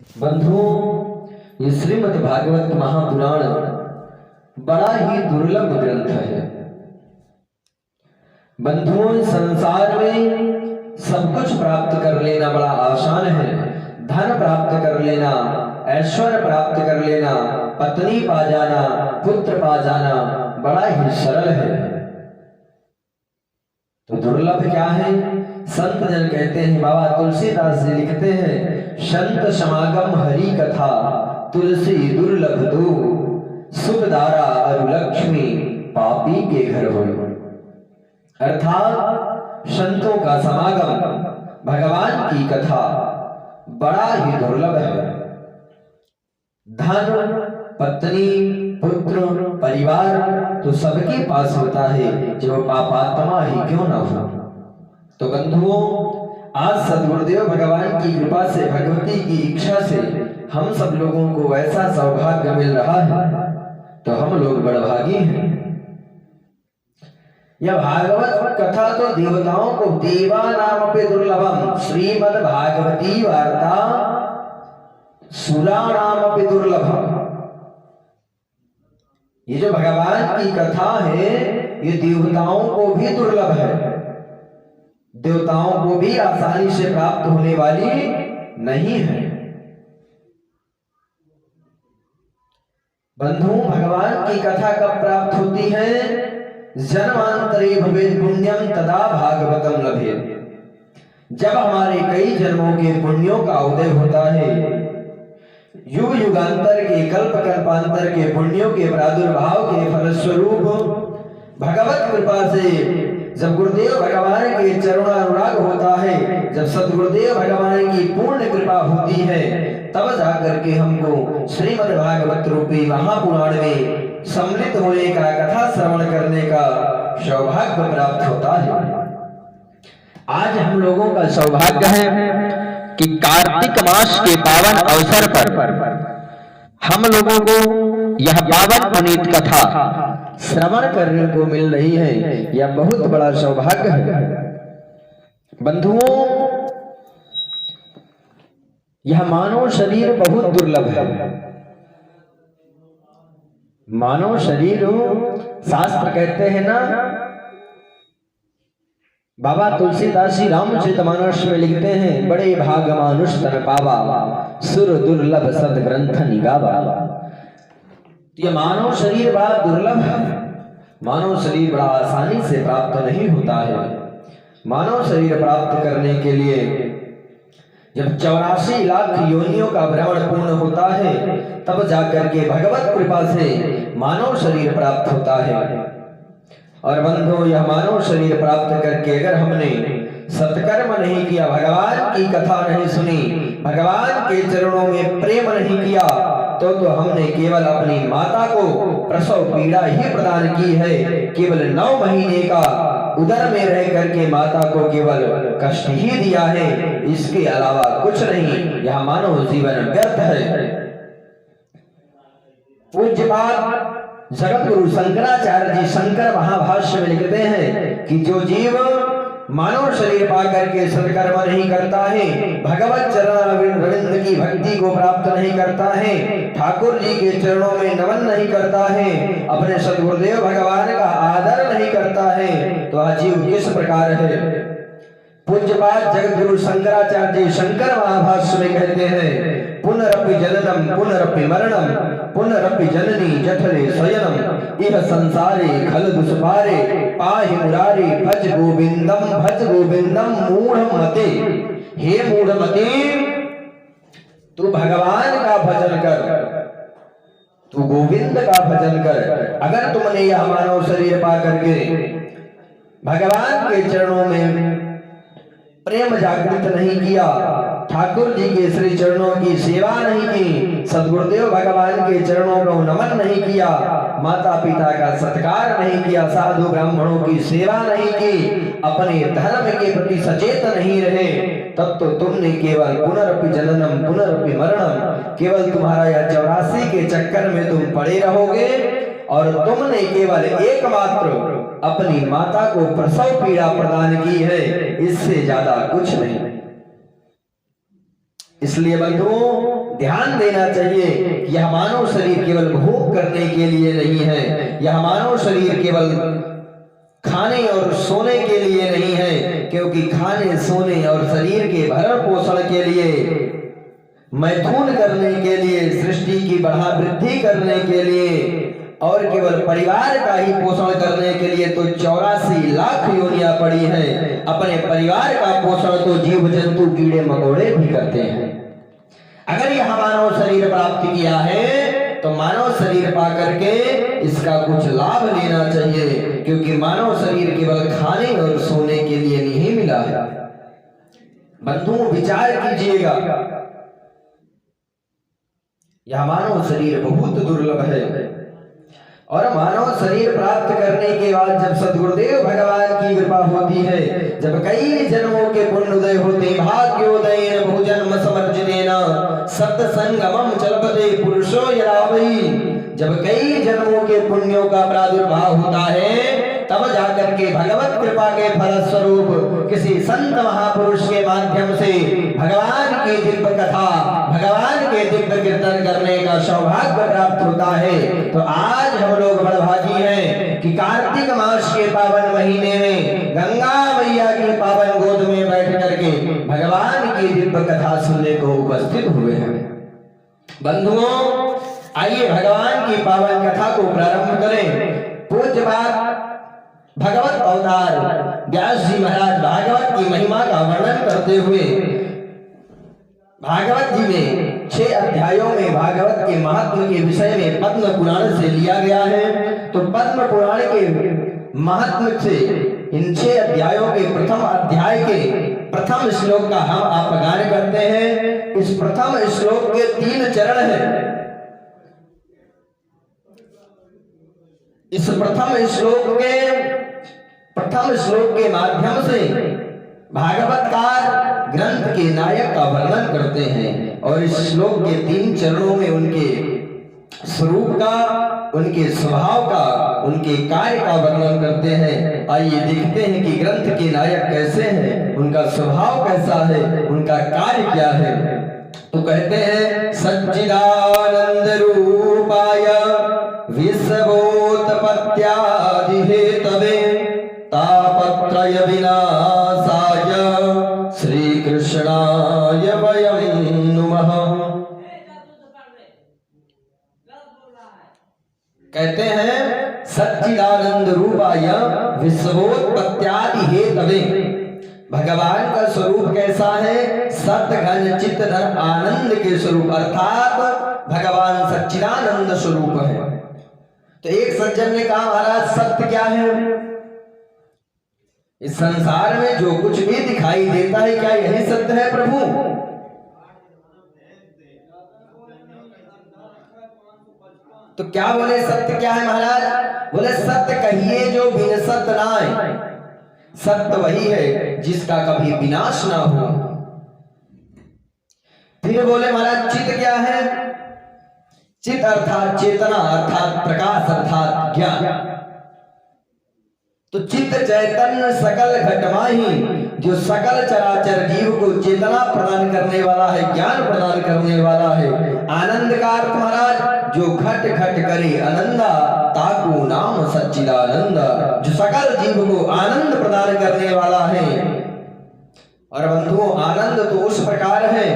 बंधुओं, ये श्रीमद् भागवत महापुराण बड़ा ही दुर्लभ ग्रंथ है। बंधुओं, संसार में सब कुछ प्राप्त कर लेना बड़ा आसान है। धन प्राप्त कर लेना, ऐश्वर्य प्राप्त कर लेना, पत्नी पा जाना, पुत्र पा जाना बड़ा ही सरल है। तो दुर्लभ क्या है? संत जन कहते हैं, बाबा तुलसीदास जी लिखते हैं, संत समागम हरि कथा तुलसी दुर्लभ दो, सुखदारा अरु लक्ष्मी पापी के घर हो। अर्थात संतों का समागम, भगवान की कथा बड़ा ही दुर्लभ है। धन, पत्नी, पुत्र, परिवार तो सबके पास होता है, जो पापात्मा ही क्यों न हो। तो बंधुओं, आज सद्गुरुदेव भगवान की कृपा से, भगवती की इच्छा से हम सब लोगों को ऐसा सौभाग्य मिल रहा है, तो हम लोग बड़भागी हैं। यह भागवत कथा तो देवताओं को, देवा नाम पे दुर्लभम, श्रीमद् भागवती वार्ता सुरा नाम पे दुर्लभम। ये जो भगवान की कथा है, ये देवताओं को भी दुर्लभ है, देवताओं को भी आसानी से प्राप्त होने वाली नहीं है। बंधु, भगवान की कथा कब प्राप्त होती है? जन्मांतरे भवेत् पुण्यम तदा भागवतम लभेत्। जब हमारे कई जन्मों के पुण्यों का उदय होता है, युग युगांतर के, कल्प कल्पांतर के पुण्यों के प्रादुर्भाव के फलस्वरूप भगवत कृपा से जब गुरुदेव भगवान के चरणानुराग होता है, जब सद्गुरुदेव भगवान की पूर्ण कृपा होती है, तब जाकर के हमको श्रीमद् भागवत रूपी महापुराण में सम्मिलित होने का, कथा श्रवण करने का सौभाग्य प्राप्त होता है। आज हम लोगों का सौभाग्य है कि कार्तिक मास के पावन अवसर पर हम लोगों को यह पावन पुनीत कथा श्रवण करने को मिल रही है। यह बहुत बड़ा सौभाग्य है। बंधुओं, यह मानव शरीर बहुत दुर्लभ है। मानव शरीर, शास्त्र कहते हैं ना, बाबा तुलसीदास जी रामचरितमानस में लिखते हैं, बड़े भाग मानुष तन पावा, सुर दुर्लभ सद ग्रंथ निगावा। ये मानव शरीर बड़ा दुर्लभ है। मानव शरीर बड़ा आसानी से प्राप्त नहीं होता है। मानव शरीर प्राप्त करने के लिए जब 84 लाख योनियों का भ्रमण पूर्ण होता है, तब जाकर के भगवत कृपा से मानव शरीर प्राप्त होता है। और बंधुओं, यह मानव शरीर प्राप्त करके अगर हमने सत्कर्म नहीं किया, भगवान की कथा नहीं सुनी, भगवान के चरणों में प्रेम नहीं किया, तो हमने केवल अपनी माता को प्रसव पीड़ा ही प्रदान की है। केवल 9 महीने का उदर में रह करके माता को केवल कष्ट ही दिया है, इसके अलावा कुछ नहीं। यह मानव जीवन व्यर्थ है। पूज्यपाद जगत गुरु शंकराचार्य जी शंकर महाभाष्य में लिखते हैं कि जो जीव मानव शरीर पा करके सत्कर्म नहीं करता है, भगवत चरण रविंद्र की भक्ति को प्राप्त नहीं करता है, ठाकुर जी के चरणों में नमन नहीं करता है, अपने सद्गुरुदेव भगवान का आदर नहीं करता है, तो वह जीव किस प्रकार है? पूज्यपाद जगत गुरु शंकराचार्य जी शंकर महाभाष्य में कहते हैं, पुनरपि जननम पुनरपि मरणम पुनरपि जननी जठरे शयनम इह संसारे खल दुष्पारे पाहि मुरारे भज गोविंदम मूढ़ मते। हे मूढ़ मते, तू भगवान का भजन कर, तू गोविंद का भजन कर। अगर तुमने यह मानव शरीर पा करके भगवान के चरणों में प्रेम जागृत नहीं किया, ठाकुर जी के श्री चरणों की सेवा नहीं की, सद्गुरुदेव भगवान के चरणों को नमन नहीं किया, माता पिता का सत्कार नहीं किया, साधु ब्राह्मणों की सेवा नहीं की, अपने धर्म के प्रति सचेत नहीं रहे, तब तो तुमने केवल पुनरपि जननम पुनरपि मरणम, केवल तुम्हारा यह 84 के चक्कर में तुम पड़े रहोगे और तुमने केवल एकमात्र अपनी माता को प्रसव पीड़ा प्रदान की है, इससे ज्यादा कुछ नहीं। इसलिए बंधुओं ध्यान देना चाहिए कि यह मानव शरीर केवल भोग करने के लिए नहीं है, यह मानव शरीर केवल खाने और सोने के लिए नहीं है, क्योंकि खाने सोने और शरीर के भरण पोषण के लिए, मैथुन करने के लिए, सृष्टि की बढ़ा वृद्धि करने के लिए और केवल परिवार का ही पोषण करने के लिए तो 84 लाख योनियां पड़ी हैं। अपने परिवार का पोषण तो जीव जंतु कीड़े मकोड़े भी करते हैं। अगर यह मानव शरीर प्राप्त किया है तो मानव शरीर पा करके इसका कुछ लाभ लेना चाहिए, क्योंकि मानव शरीर केवल खाने और सोने के लिए नहीं मिला है। बंधुओं विचार कीजिएगा, यह मानव शरीर बहुत दुर्लभ है और मानव शरीर प्राप्त करने के बाद जब सद्गुरुदेव भगवान की कृपा होती है, जब कई जन्मों के पुण्योदय होते, भाग्योदयेन बहुजन्म समर्जितेन सत्संगमं चलपते पुरुषो यदा वै, जब कई जन्मों के पुण्यों का प्रादुर्भाव होता है तब जाकर के भगवत कृपा के फलस्वरूप किसी संत महापुरुष के माध्यम से भगवान की दिव्य कथा, भगवान के दिव्य कीर्तन करने का सौभाग्य प्राप्त होता है। तो आज हम लोग बड़भागी हैं कि कार्तिक मास के पावन महीने में गंगा मैया की पावन गोद में बैठ करके भगवान की दिव्य कथा सुनने को उपस्थित हुए हैं। बंधुओं आइए भगवान की पावन कथा को प्रारंभ करें। पूज्यपाद भगवत अवतार व्यास जी महाराज भागवत की महिमा का वर्णन करते हुए भागवत जी में 6 अध्यायों में भागवत के महत्व के विषय में पद्म पुराण से लिया गया है। तो पद्म पुराण के महत्व से इन 6 अध्यायों के प्रथम अध्याय के प्रथम श्लोक का हम आप गान करते हैं। इस प्रथम श्लोक के 3 चरण हैं। इस प्रथम श्लोक के माध्यम से भागवतकार ग्रंथ के नायक का वर्णन करते हैं और इस श्लोक के 3 चरणों में उनके स्वरूप का, उनके स्वभाव का, उनके कार्य का वर्णन करते हैं। आइए देखते हैं कि ग्रंथ के नायक कैसे हैं, उनका स्वभाव कैसा है, उनका कार्य क्या है। तो कहते हैं सच्चिदानंद रूपाय विश्वोत्पत्त्यादि हेतवे तापत्रय विनाशाय श्री कृष्णाय वयं नुमः। कहते हैं सच्चिदानंद रूपाय विश्वोत्पत्त्यादि हेतवे, भगवान का स्वरूप कैसा है? सत्य घन चित्त धन आनंद के स्वरूप, अर्थात भगवान सच्चिदानंद स्वरूप है। तो एक सज्जन ने कहा महाराज सत्य क्या है? इस संसार में जो कुछ भी दिखाई देता है क्या यही सत्य है प्रभु? तो क्या बोले सत्य क्या है महाराज? बोले सत्य कहिए जो बिन सत्य ना है। सत्य वही है जिसका कभी विनाश ना हो। फिर बोले महाराज चित्त क्या है? चित्त अर्थात चेतना, अर्थात प्रकाश, अर्थात ज्ञान। तो चित्त चैतन्य सकल घटमाही, जो सकल चराचर जीव को चेतना प्रदान करने वाला है, ज्ञान प्रदान करने वाला है। आनंद का अर्थ महाराज जो घट घट करे आनंदा ताकू नाम सच्चिदानंद, जो सकल जीव को आनंद प्रदान करने वाला है। और बंधुओं आनंद तो उस प्रकार है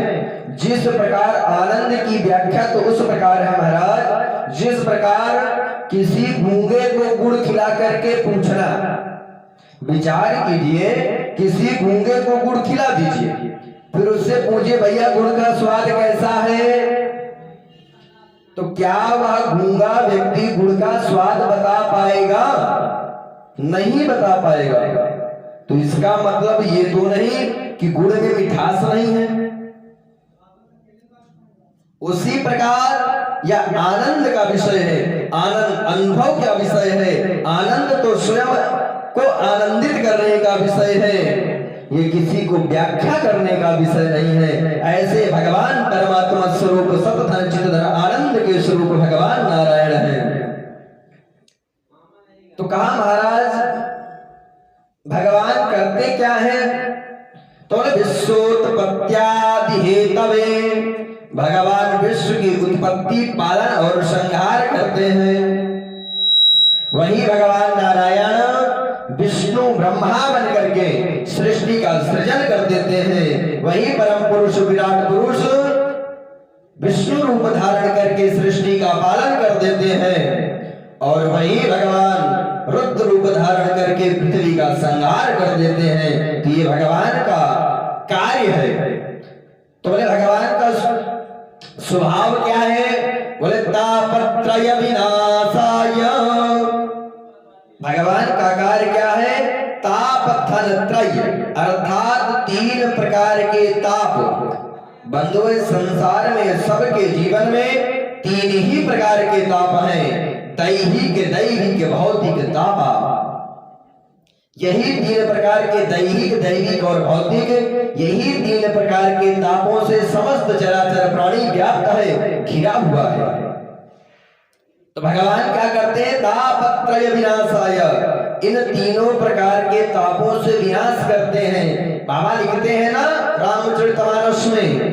जिस प्रकार आनंद की व्याख्या तो उस प्रकार है महाराज जिस प्रकार किसी गूंगे को गुड़ खिला करके पूछना। विचार कीजिए, किसी गूंगे को गुड़ खिला दीजिए, फिर उससे पूछिए भैया गुड़ का स्वाद कैसा है, तो क्या वह गूंगा व्यक्ति गुड़ का स्वाद बता पाएगा? नहीं बता पाएगा। तो इसका मतलब ये तो नहीं कि गुड़ में मिठास नहीं है। उसी प्रकार यह आनंद का विषय है, आनंद अनुभव का विषय है। आनंद तो स्वयं को आनंदित करने का विषय है, ये किसी को व्याख्या करने का विषय नहीं है। ऐसे भगवान परमात्मा स्वरूप सतधन चित्तधन आनंद के स्वरूप भगवान नारायण है। तो कहा महाराज भगवान करते क्या है? तो विश्वोत्पत्त्यादि हेतवे भगवान विश्व की उत्पत्ति, पालन और संहार करते हैं। वही भगवान नारायण विष्णु ब्रह्मा बन करके सृष्टि का सृजन कर देते हैं। वही परम पुरुष विराट पुरुष विष्णु रूप धारण करके सृष्टि का पालन कर देते हैं। और वही भगवान रुद्र रूप धारण करके पृथ्वी का संहार कर देते हैं। तो ये भगवान का कार्य है। तो बोले भगवान का स्वभाव क्या है? बोले तापत्रय विनाशाय। भगवान का कार्य क्या है? तापत्रय अर्थात 3 प्रकार के ताप। बंधुओं, संसार में सबके जीवन में 3 ही प्रकार के ताप हैं, दैहिक भौतिक तापा। यही 3 प्रकार के दैहिक और भौतिक, यही 3 प्रकार के तापों से समस्त चराचर प्राणी व्याप्त है, घिरा हुआ है। तो भगवान क्या करते हैं? तापत्रय विनाशाय, इन 3 प्रकार के तापों से विनाश करते हैं। बाबा लिखते हैं ना रामचरितमानस में,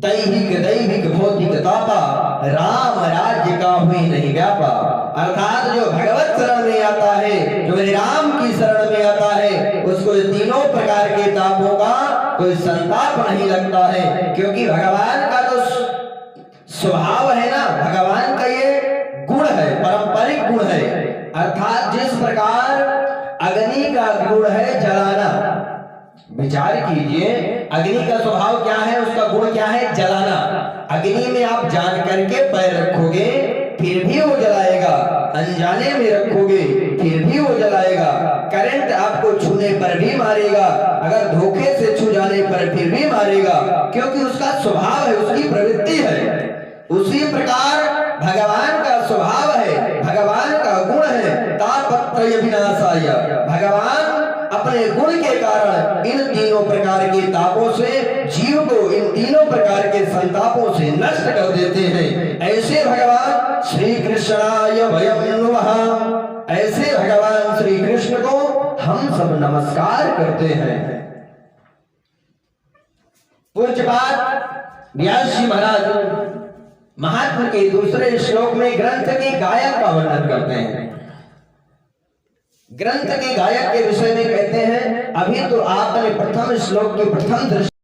दैहिक भौतिक तापा, राम राज्य का हुई नहीं व्यापा। अर्थात जो भगवत शरण में आता है, जो मेरे राम की शरण में आता है, उसको 3 प्रकार के तापों का कोई संताप नहीं लगता है। क्योंकि भगवान का तो स्वभाव है ना, भगवान का ये गुण है, पारंपरिक गुण है। अर्थात जिस प्रकार अग्नि का गुण है जलाना, विचार कीजिए, अग्नि का स्वभाव क्या है, उसका गुण क्या है? जलाना। अग्नि में आप जान करके पैर रखोगे फिर भी वो जलाएगा, अनजाने में रखोगे फिर भी वो जलाएगा। करंट आपको छूने पर भी मारेगा, अगर धोखे से छू जाने पर फिर भी मारेगा, क्योंकि उसका स्वभाव है, उसकी प्रवृत्ति है। उसी प्रकार भगवान का स्वभाव है, भगवान का गुण है तापत्रय विनाशाय। भगवान अपने गुण के कारण इन 3 प्रकार के तापों से जीव को, इन 3 प्रकार के संतापों से नष्ट कर देते हैं। ऐसे भगवान श्री कृष्णाय वयं नमः, ऐसे भगवान श्री कृष्ण को हम सब नमस्कार करते हैं। पूज्यपाद व्यास जी महाराज महात्मा के दूसरे श्लोक में ग्रंथ के गायक का वर्णन करते हैं। ग्रंथ के गायक के विषय में कहते हैं, अभी तो आपने प्रथम श्लोक के प्रथम दृश्य